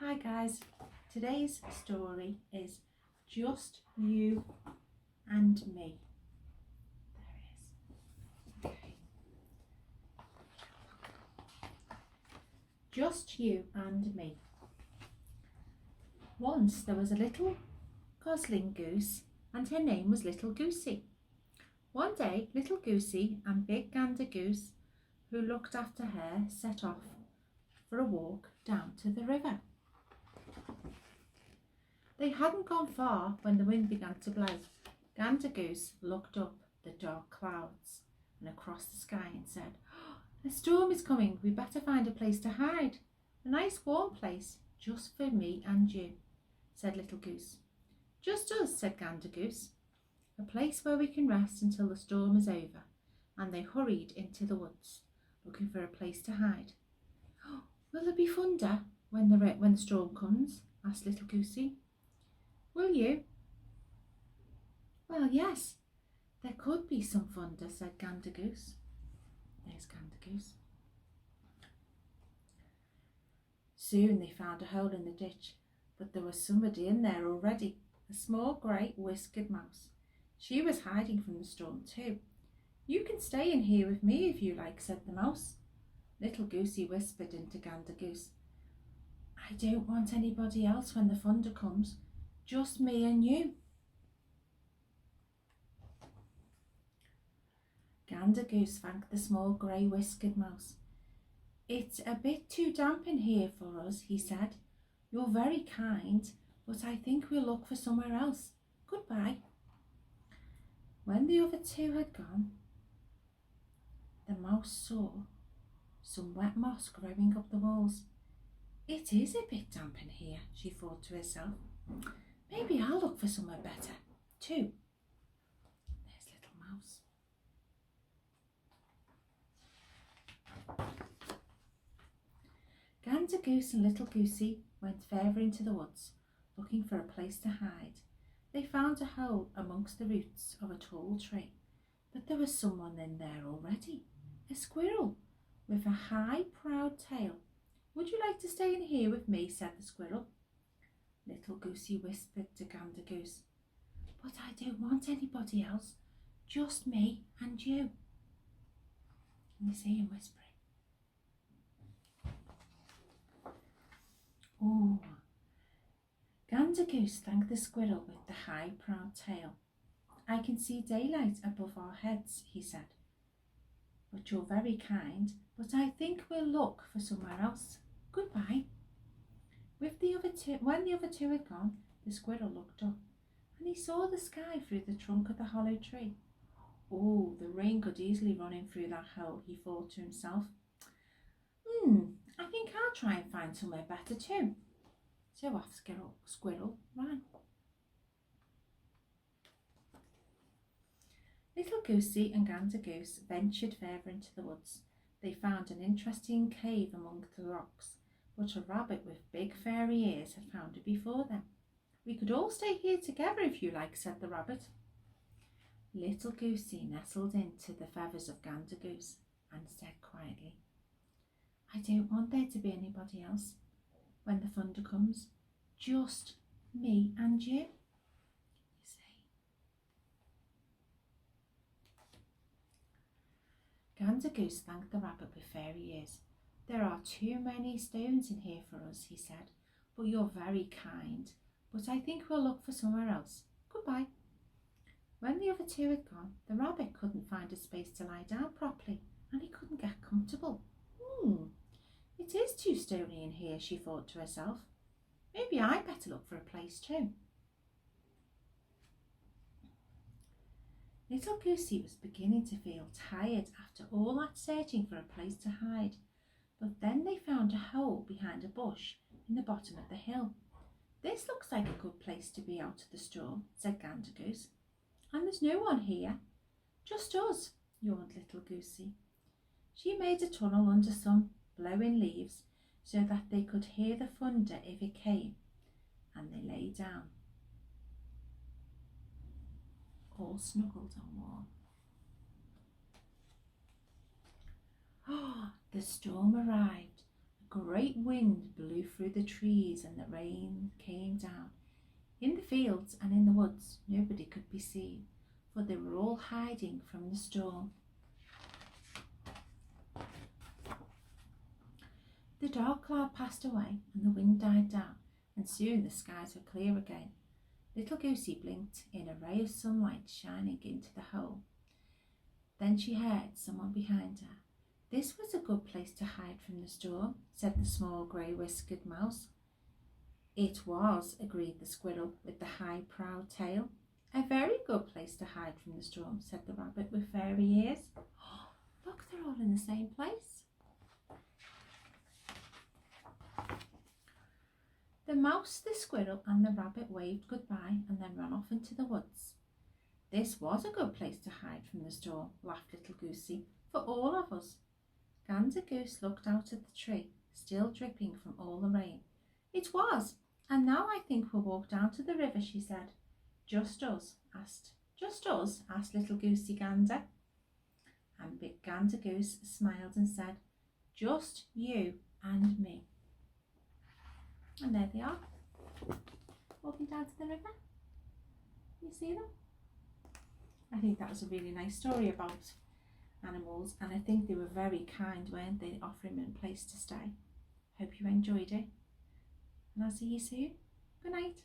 Hi guys, today's story is Just You and Me. There it is. Okay. Just You and Me. Once there was a little gosling goose and her name was Little Goosey. One day Little Goosey and Big Gander Goose, who looked after her, set off for a walk down to the river. They hadn't gone far when the wind began to blow. Gander Goose looked up the dark clouds and across the sky and said, "A storm is coming. We better find a place to hide. A nice warm place just for me and you," said Little Goose. "Just us," said Gander Goose. "A place where we can rest until the storm is over." And they hurried into the woods, looking for a place to hide. "Will there be thunder when the storm comes?" asked Little Goosey. "Will you?" "Well, yes, there could be some thunder," said Gander Goose. There's Gander Goose. Soon they found a hole in the ditch, but there was somebody in there already, a small grey whiskered mouse. She was hiding from the storm too. "You can stay in here with me if you like," said the mouse. Little Goosey whispered into Gander Goose, "I don't want anybody else when the thunder comes, just me and you." Gander Goose thanked the small grey whiskered mouse. "It's a bit too damp in here for us," he said. "You're very kind, but I think we'll look for somewhere else. Goodbye." When the other two had gone, the mouse saw some wet moss growing up the walls. "It is a bit damp in here," she thought to herself. "Maybe I'll look for somewhere better too." There's Little Mouse. Gander Goose and Little Goosey went further into the woods, looking for a place to hide. They found a hole amongst the roots of a tall tree, but there was someone in there already, a squirrel with a high, proud tail. "Would you like to stay in here with me?" said the squirrel. Little Goosey whispered to Gander Goose, "But I don't want anybody else, just me and you." Can you see him whispering? Oh. Gander Goose thanked the squirrel with the high, proud tail. "I can see daylight above our heads," he said. "But you're very kind, but I think we'll look for somewhere else. Goodbye." When the other two had gone, the squirrel looked up and he saw the sky through the trunk of the hollow tree. "Oh, the rain could easily run in through that hole," he thought to himself. I think I'll try and find somewhere better too." So off Squirrel ran. Little Goosey and Gander Goose ventured further into the woods. They found an interesting cave among the rocks, but a rabbit with big furry ears had found it before them. "We could all stay here together if you like," said the rabbit. Little Goosey nestled into the feathers of Gander Goose and said quietly, "I don't want there to be anybody else when the thunder comes, just me and you." You see. Gander Goose thanked the rabbit with fairy ears. "There are too many stones in here for us," he said, "but you're very kind, but I think we'll look for somewhere else. Goodbye." When the other two had gone, the rabbit couldn't find a space to lie down properly and he couldn't get comfortable. It is too stony in here," she thought to herself. "Maybe I'd better look for a place too." Little Goosey was beginning to feel tired after all that searching for a place to hide, but then they found a hole behind a bush in the bottom of the hill. "This looks like a good place to be out of the storm," said Gander Goose. "And there's no one here, just us," yawned Little Goosey. She made a tunnel under some blowing leaves so that they could hear the thunder if it came, and they lay down, all snuggled and warm. The storm arrived. A great wind blew through the trees and the rain came down. In the fields and in the woods nobody could be seen, for they were all hiding from the storm. The dark cloud passed away and the wind died down, and soon the skies were clear again. Little Goosey blinked in a ray of sunlight shining into the hole. Then she heard someone behind her. This was a good place to hide from the storm, said the small grey-whiskered mouse. It was, agreed the squirrel with the high proud tail. A very good place to hide from the storm, said the rabbit with fairy ears. Oh, look, they're all in the same place. The mouse, the squirrel and the rabbit waved goodbye and then ran off into the woods. This was a good place to hide from the storm, laughed Little Goosey, for all of us. Gander Goose looked out at the tree, still dripping from all the rain. It was, and now I think we'll walk down to the river, she said. Just us, asked Little Goosey Gander. And Big Gander Goose smiled and said, just you and me. And there they are, walking down to the river. You see them? I think that was a really nice story about animals, and I think they were very kind, weren't they, offering them a place to stay. Hope you enjoyed it, and I'll see you soon. Good night.